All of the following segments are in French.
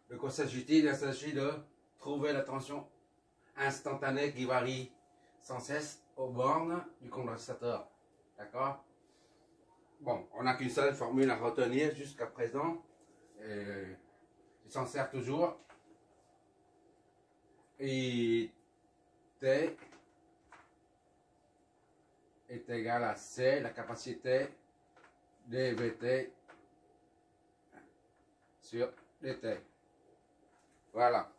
De quoi s'agit-il? Il s'agit de trouver la tension instantanée qui varie sans cesse aux bornes du condensateur. D'accord? Bon, on n'a qu'une seule formule à retenir jusqu'à présent. Il s'en sert toujours. Et T est égal à C, la capacité dVt sur dt. Voilà.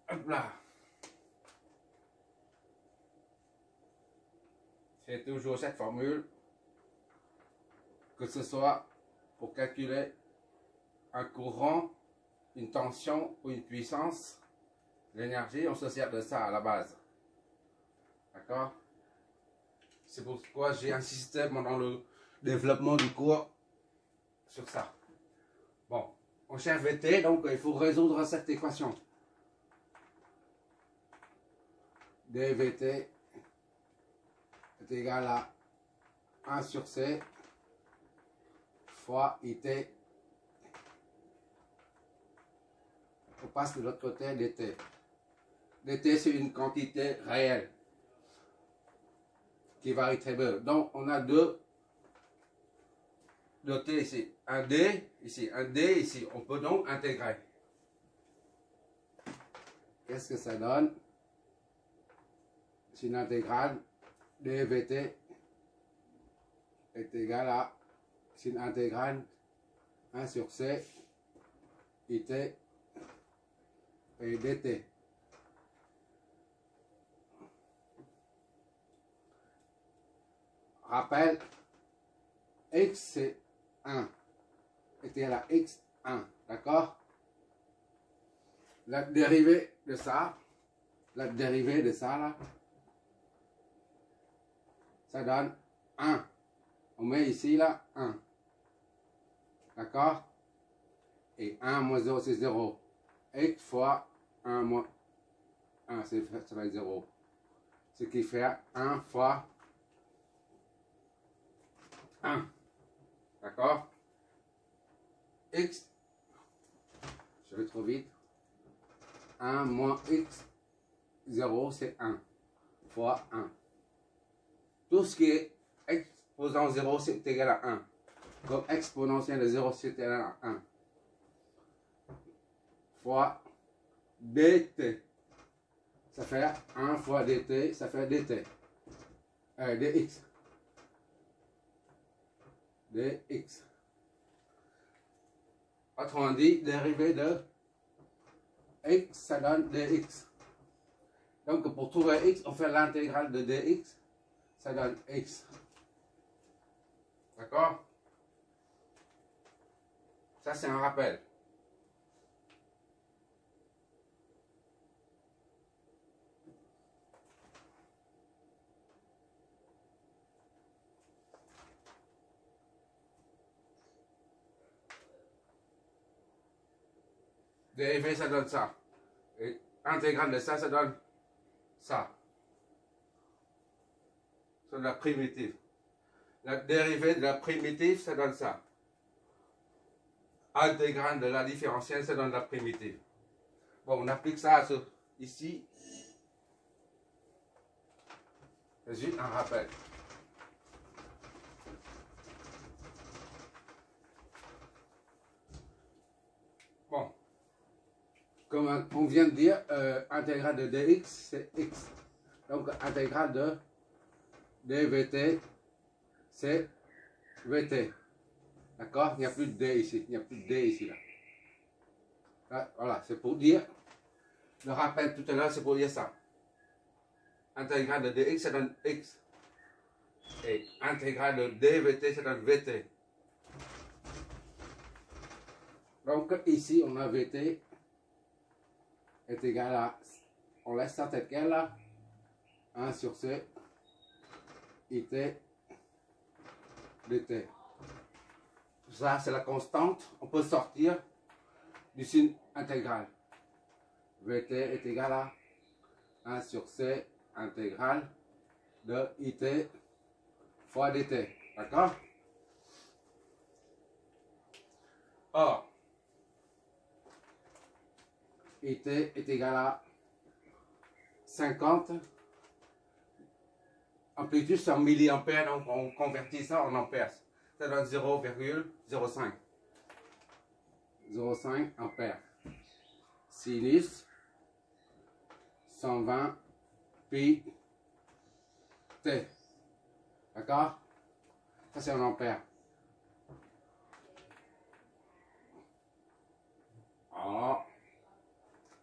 Hop là. C'est toujours cette formule, que ce soit pour calculer un courant, une tension ou une puissance, l'énergie, on se sert de ça à la base. D'accord? C'est pourquoi j'ai insisté pendant le développement du cours sur ça. Bon, on cherche Vt, donc il faut résoudre cette équation. dVt est égal à 1 sur C fois IT. On passe de l'autre côté dt. dt, c'est une quantité réelle qui varie très peu. Donc, on a deux t ici. Un d ici, un d ici. On peut donc intégrer. Qu'est-ce que ça donne? C'est une intégrale dVt est égal à, c'est une intégrale 1 sur C IT et dt. Rappel, x c'est 1, est égal à x1, d'accord? La dérivée de ça, là, ça donne 1. On met ici là 1. D'accord? Et 1 moins 0 c'est 0. X fois 1 moins 1, ça va être 0. Ce qui fait 1 fois 1. D'accord? X, je vais trop vite. 1 moins x, 0 c'est 1 fois 1. Tout ce qui est exposant 0 c'est égal à 1. Comme exponentielle de 0 c'est égal à 1. Fois dt. Ça fait 1 fois dt, ça fait dt. Dx. Dx. Autrement dit, dérivée de x, ça donne dx. Donc pour trouver x, on fait l'intégrale de dx, ça donne x. D'accord? Ça c'est un rappel. Dérivé, ça donne ça. Et intégrale de ça, ça donne ça. C'est la primitive. La dérivée de la primitive, ça donne ça. Intégrale de la différentielle, ça donne la primitive. Bon, on applique ça à ici. C'est juste un rappel. Bon. Comme on vient de dire, intégrale de dx, c'est x. Donc, intégrale de dvt, c'est vt. D'accord? Il n'y a plus de d ici. Il n'y a plus de d ici. Là, voilà, c'est pour dire. Le rappel tout à l'heure, c'est pour dire ça. Intégrale de dx, ça donne x. Et intégrale de dvt, ça donne vt. Donc, ici, on a vt est égal à, on laisse ça tel quel là, 1 sur c, it, dt. Ça, c'est la constante. On peut sortir du signe intégral. Vt est égal à 1 sur c intégrale de it fois dt. D'accord? Or, IT est égal à 50. Amplitude c'est en milliampères, donc on convertit ça en ampères. Ça donne 0,05. 0,5 ampères. Sinus 120 pi t. D'accord? Ça c'est en ampères. Alors,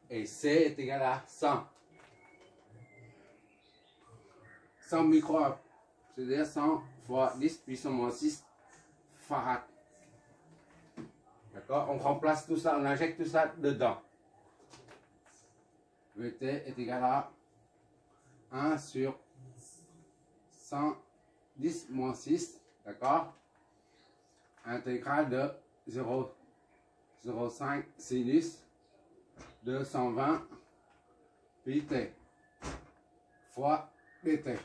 et C est égal à 100. 100 microamps. C'est-à-dire 100 fois 10 puissance moins 6 farad. D'accord? On remplace tout ça, on injecte tout ça dedans. VT est égal à 1 sur 110 moins 6. D'accord? Intégrale de 0,05 sinus de 120 pi t fois dt.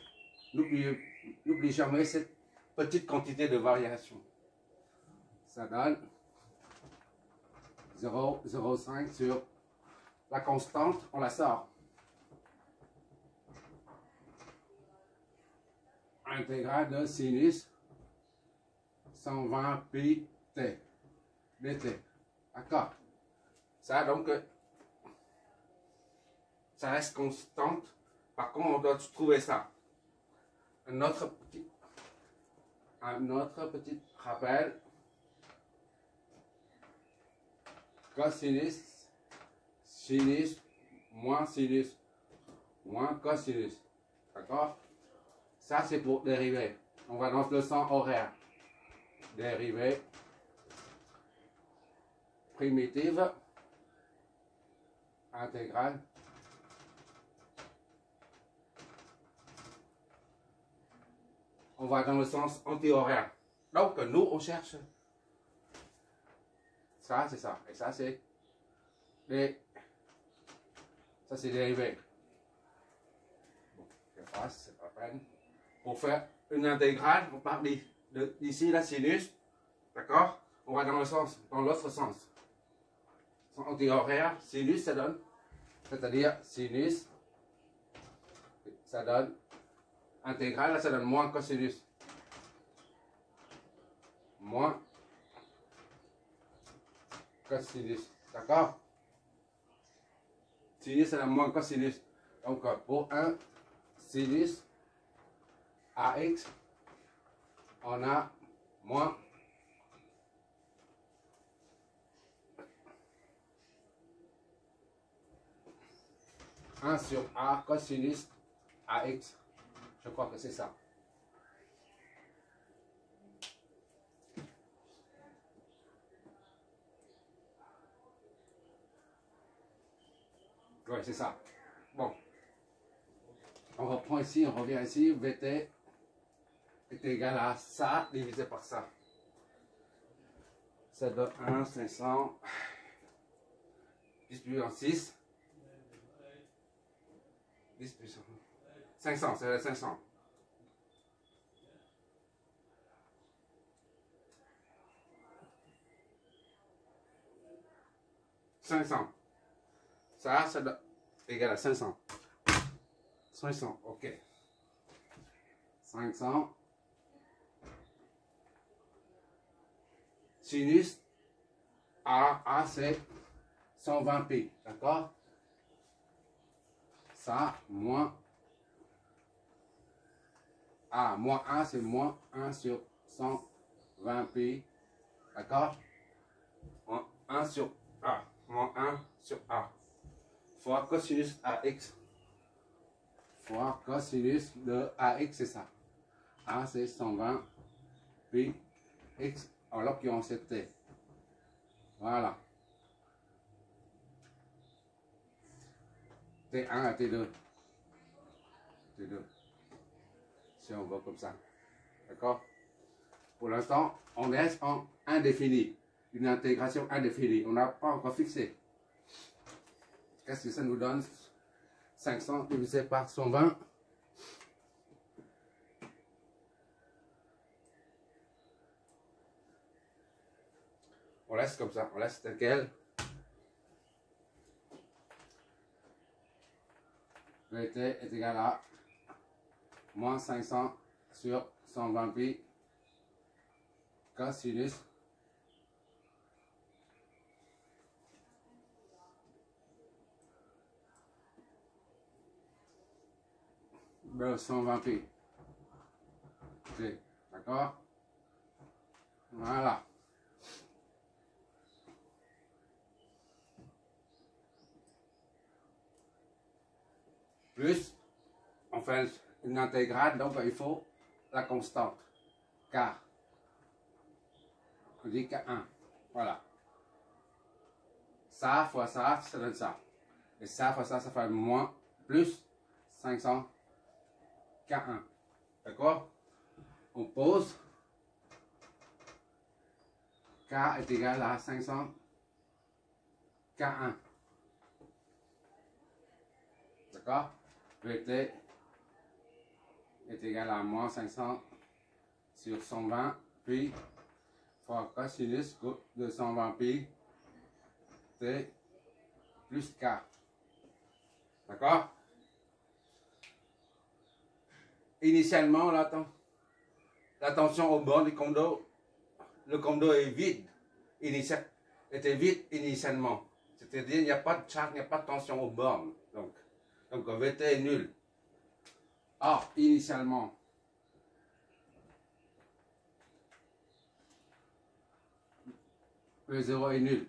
N'oubliez jamais cette petite quantité de variation. Ça donne 0,05 sur la constante, on la sort. Intégrale de sinus 120 pi t dt. D'accord? Ça donc, ça reste constante. Par contre, on doit trouver ça. Un autre petit rappel. Cosinus, sinus, moins cosinus. D'accord? Ça, c'est pour dériver. On va dans le sens horaire. Dérivée primitive intégrale on va dans le sens anti-horaire. Donc nous on cherche ça, c'est ça, et ça c'est dérivé. Bon, je passe, c'est pas peine. Pour faire une intégrale, on part d'ici la sinus, d'accord? On va dans l'autre sens. Anti-horaire, sinus ça donne, c'est-à-dire sinus, ça donne intégrale, là ça donne moins cosinus. Moins cosinus, d'accord? Sinus ça donne moins cosinus. Donc pour un sinus AX, on a moins un sur A cosinus AX. Je crois que c'est ça. Oui, c'est ça. Bon. On reprend ici, on revient ici. VT est égal à ça divisé par ça. Ça donne 1, 500, 10 puissance 6. 10 puissance 500, c'est 500. 500. Ça doit égal à 500. 500, ok. 500. Sinus A c'est 120 pi, d'accord? Ça, moins A, moins 1 c'est moins 1 sur 120 pi, d'accord? Moins 1 sur A, moins 1 sur A, fois cosinus AX, fois cosinus de AX, c'est ça. A c'est 120 pi X, en l'occurrence c'est T. Voilà. T1 à T2. T2. Si on voit comme ça. D'accord? Pour l'instant, on reste en indéfini. Une intégration indéfinie. On n'a pas encore fixé. Qu'est-ce que ça nous donne? 500 divisé par 120. On laisse comme ça. On laisse tel quel. VT est égal à moins 500 sur 120 pi cosinus de 120 pi. Ok, d'accord? Voilà. Plus, on fait une intégrale, donc il faut la constante. K. On dit K1. Voilà. Ça fois ça donne ça. Et ça fois ça fait moins, plus 500 K1. D'accord? On pose. K est égal à 500 K1. D'accord? VT est égal à moins 500 sur 120 pi fois cosinus de 120 pi T plus K. D'accord? Initialement, la tension au bord du condo, le condo est vide. Était vide initialement. C'est-à-dire il n'y a pas de charge, il n'y a pas de tension aux bornes. Donc VT est nul. Or, initialement, le 0 est nul.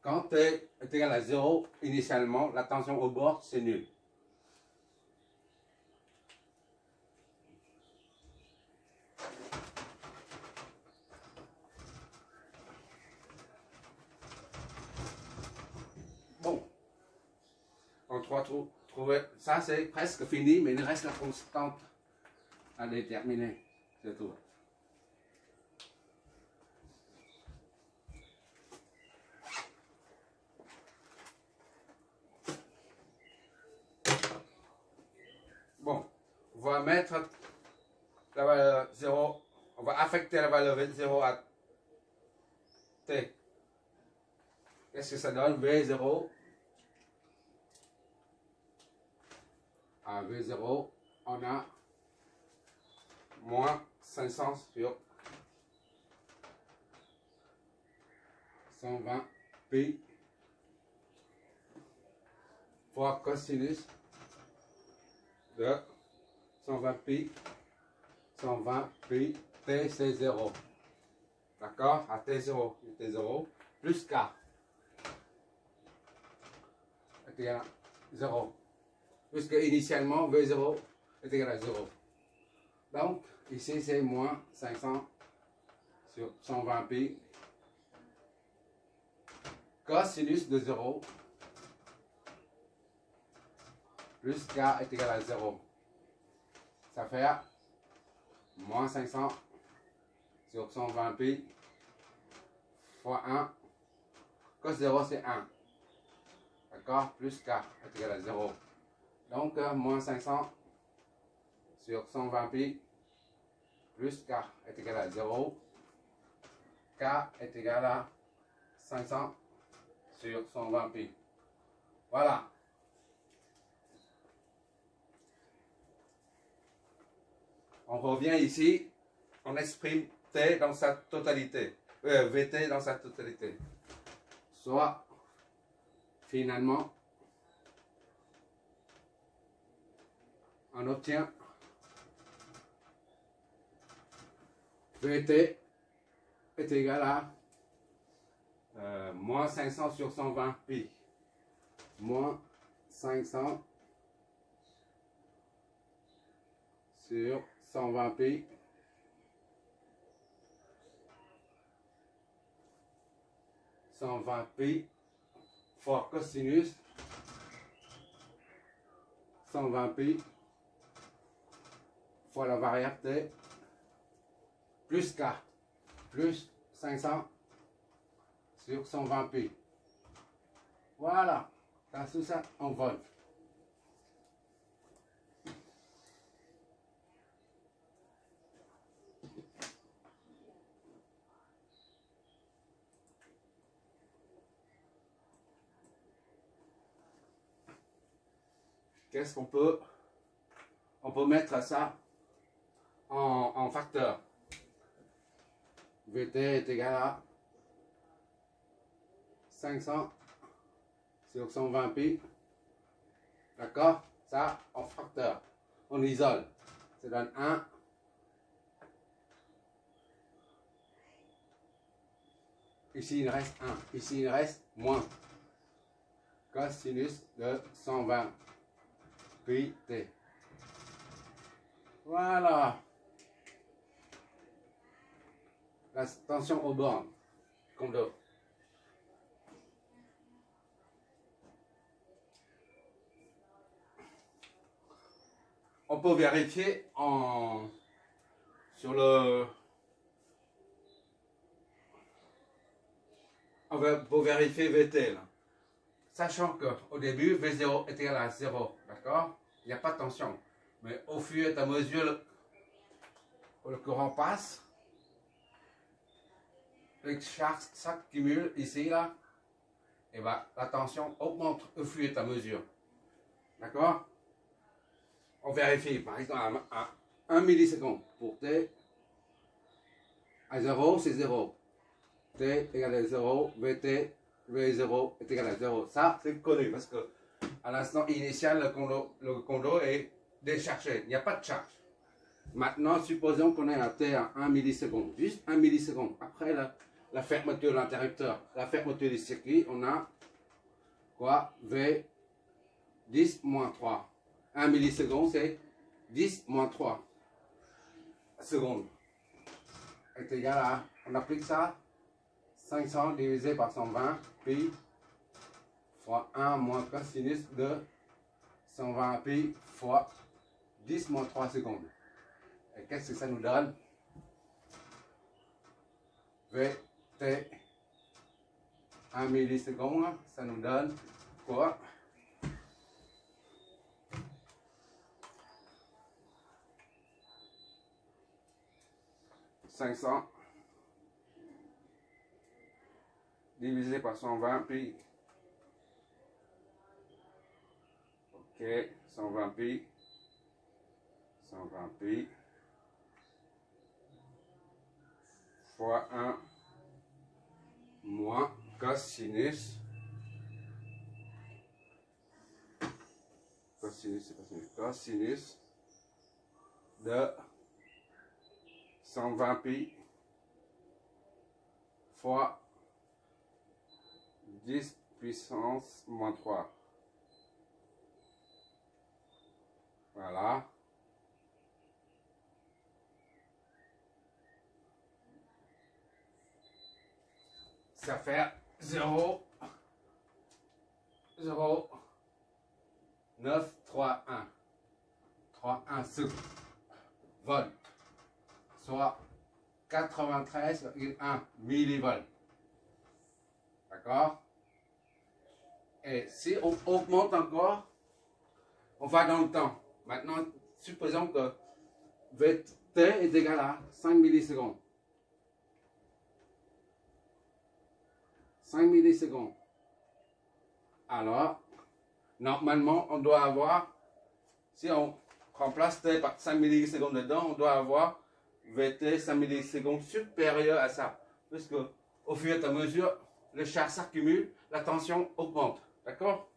Quand T est égal à 0, initialement, la tension au bord, c'est nul. Bon. On va trouver. Ça, c'est presque fini, mais il reste la constante à déterminer. C'est tout. Bon, on va mettre la valeur 0, on va affecter la valeur 0 à T. Qu'est-ce que ça donne? V0 à V0, on a moins 500 sur 120 pi fois cosinus de 120 pi T c'est 0. D'accord? À T0, T0 plus K est égal à 0. Puisque initialement V0 est égal à 0. Donc ici c'est moins 500 sur 120 pi cosinus de 0 plus K est égal à 0. Ça fait moins 500 sur 120 pi fois 1. Cos 0 c'est 1. D'accord? Plus K est égal à 0. Donc moins 500 sur 120 pi plus K est égal à 0. K est égal à 500 sur 120 pi. Voilà. On revient ici, on exprime T dans sa totalité, VT dans sa totalité. Soit, finalement, on obtient VT est égal à moins 500 sur 120 pi. Moins 500 sur 120 pi fois cosinus 120 pi fois la variable T plus K plus 500 sur 120 pi. Voilà, tout ça en volt. qu'est-ce qu'on peut... On peut mettre ça en facteur. Vt est égal à 500 sur 120 pi. D'accord? Ça, en facteur. On isole. Ça donne 1. Ici, il reste 1. Ici, il reste moins. Cosinus de 120 pi t. Voilà. La tension aux bornes. Condo. On peut vérifier sur le... On va pour vérifier VT là. Sachant qu'au début, V0 est égal à 0, d'accord? Il n'y a pas de tension. Mais au fur et à mesure le courant passe, les charges s'accumulent ici, là, et ben, la tension augmente au fur et à mesure. D'accord? On vérifie, par exemple, à 1 milliseconde pour T. À 0, c'est 0. T égale à 0, Vt, V0 est égal à 0. Ça, c'est connu parce que à l'instant initial, le condo est déchargé. Il n'y a pas de charge. Maintenant, supposons qu'on ait un T à 1 milliseconde. Juste 1 milliseconde. Après la fermeture de l'interrupteur, la fermeture du circuit, on a quoi? V 10 moins 3. 1 milliseconde, c'est 10 moins 3 secondes. Est égal à, on applique ça, 500 divisé par 120 pi fois 1 moins cosinus de 120 pi fois 10 moins 3 secondes. Et qu'est-ce que ça nous donne? Vt 1 milliseconde, ça nous donne quoi? « 500 divisé par 120 pi. Ok, 120 pi. 120 pi. Fois 1 moins cosinus. Cosinus de 120 pi fois 10 puissance moins 3. Voilà. Ça fait 0, 0, 9, 3, 1. 3, 1 secondes. Volt. Soit 93,1 millivolts. D'accord? Et si on augmente encore, on va dans le temps. Maintenant, supposons que Vt est égal à 5 millisecondes. 5 millisecondes. Alors, normalement, on doit avoir, si on remplace T par 5 millisecondes dedans, on doit avoir Vt 5 millisecondes supérieur à ça. Puisque au fur et à mesure, les charges s'accumulent, la tension augmente. D'accord?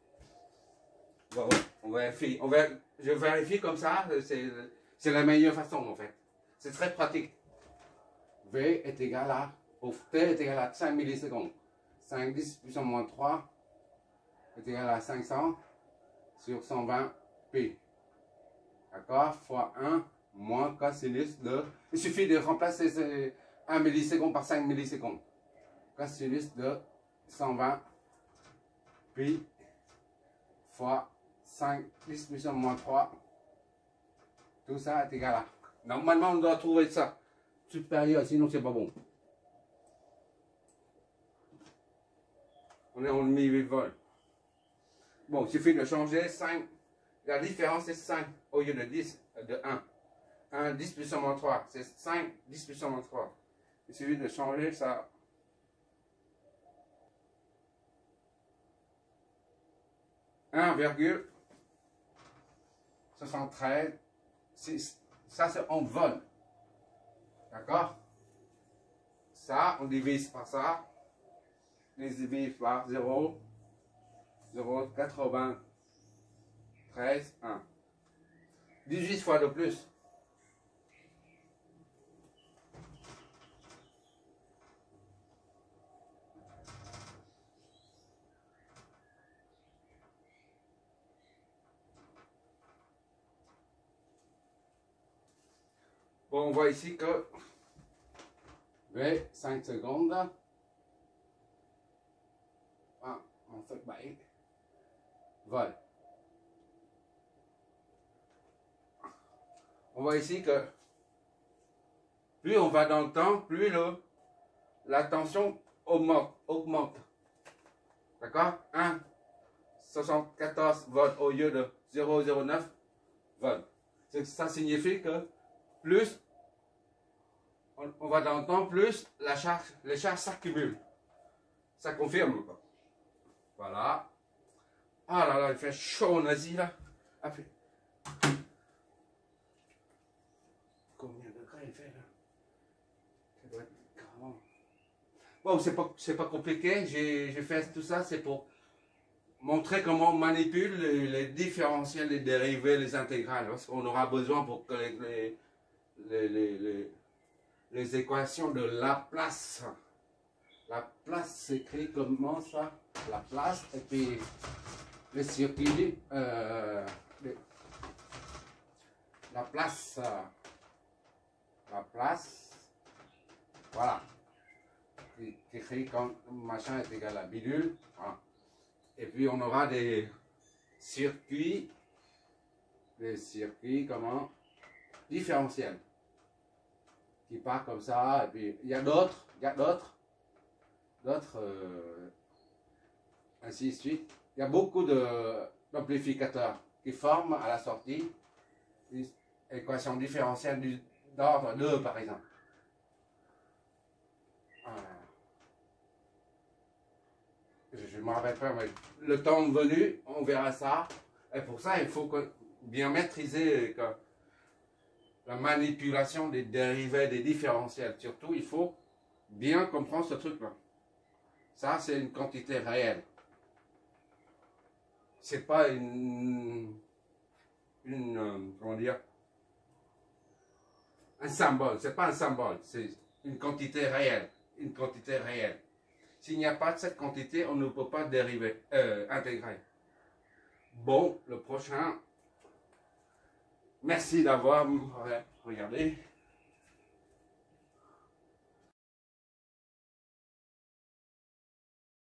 Bon, on vérifie. Je vérifie comme ça, c'est la meilleure façon en fait. C'est très pratique. V est égal à, T est égal à 5 millisecondes. 5 10 puissance moins 3 est égal à 500 sur 120 pi. D'accord? Fois 1 moins cosinus de... Il suffit de remplacer 1 milliseconde par 5 millisecondes. Cosinus de 120 pi fois 5 10 puissance moins 3. Tout ça est égal à... Normalement, on doit trouver ça supérieur, sinon c'est pas bon. On est en 1008 volts. Bon, il suffit de changer 5. La différence est 5 au lieu de 10, de 1. 1, 10 puissance moins 3. C'est 5, 10 puissance moins 3. Il suffit de changer ça. 73, 6. Ça, c'est en vol. D'accord? Ça, on divise par ça. On divise par 0, 0, 93, 1. 18 fois de plus. Bon, on voit ici que V, 5 secondes. Ah, on fait 7 vol. On voit ici que plus on va dans le temps, plus la tension augmente. D'accord? 1,74 volts au lieu de 0,09 volts. Ça signifie que plus on va dans le temps, plus les charges s'accumulent. Ça confirme. Quoi. Voilà. Ah là là, il fait chaud en Asie là. Combien de degrés il fait là? Ça doit être 40. Bon, c'est pas compliqué. J'ai fait tout ça, c'est pour montrer comment on manipule les différentiels, les dérivés, les intégrales. Parce qu'on aura besoin pour que les équations de Laplace. Laplace s'écrit comment ça? Laplace, et puis les circuits, Laplace, voilà, qui écrit quand machin est égal à bidule, voilà. Et puis on aura des circuits comment? Différentiels, qui partent comme ça, et puis il y a d'autres, ainsi de suite. Il y a beaucoup d'amplificateurs qui forment à la sortie une équation différentielle d'ordre 2 par exemple. Je ne me rappelle pas, mais le temps venu, on verra ça. Et pour ça, il faut bien maîtriser la manipulation des dérivés, des différentiels. Surtout, il faut bien comprendre ce truc-là. Ça, c'est une quantité réelle. C'est pas comment dire, un symbole. C'est pas un symbole. C'est une quantité réelle. Une quantité réelle. S'il n'y a pas de cette quantité, on ne peut pas dériver, intégrer. Bon, le prochain. Merci d'avoir regardé.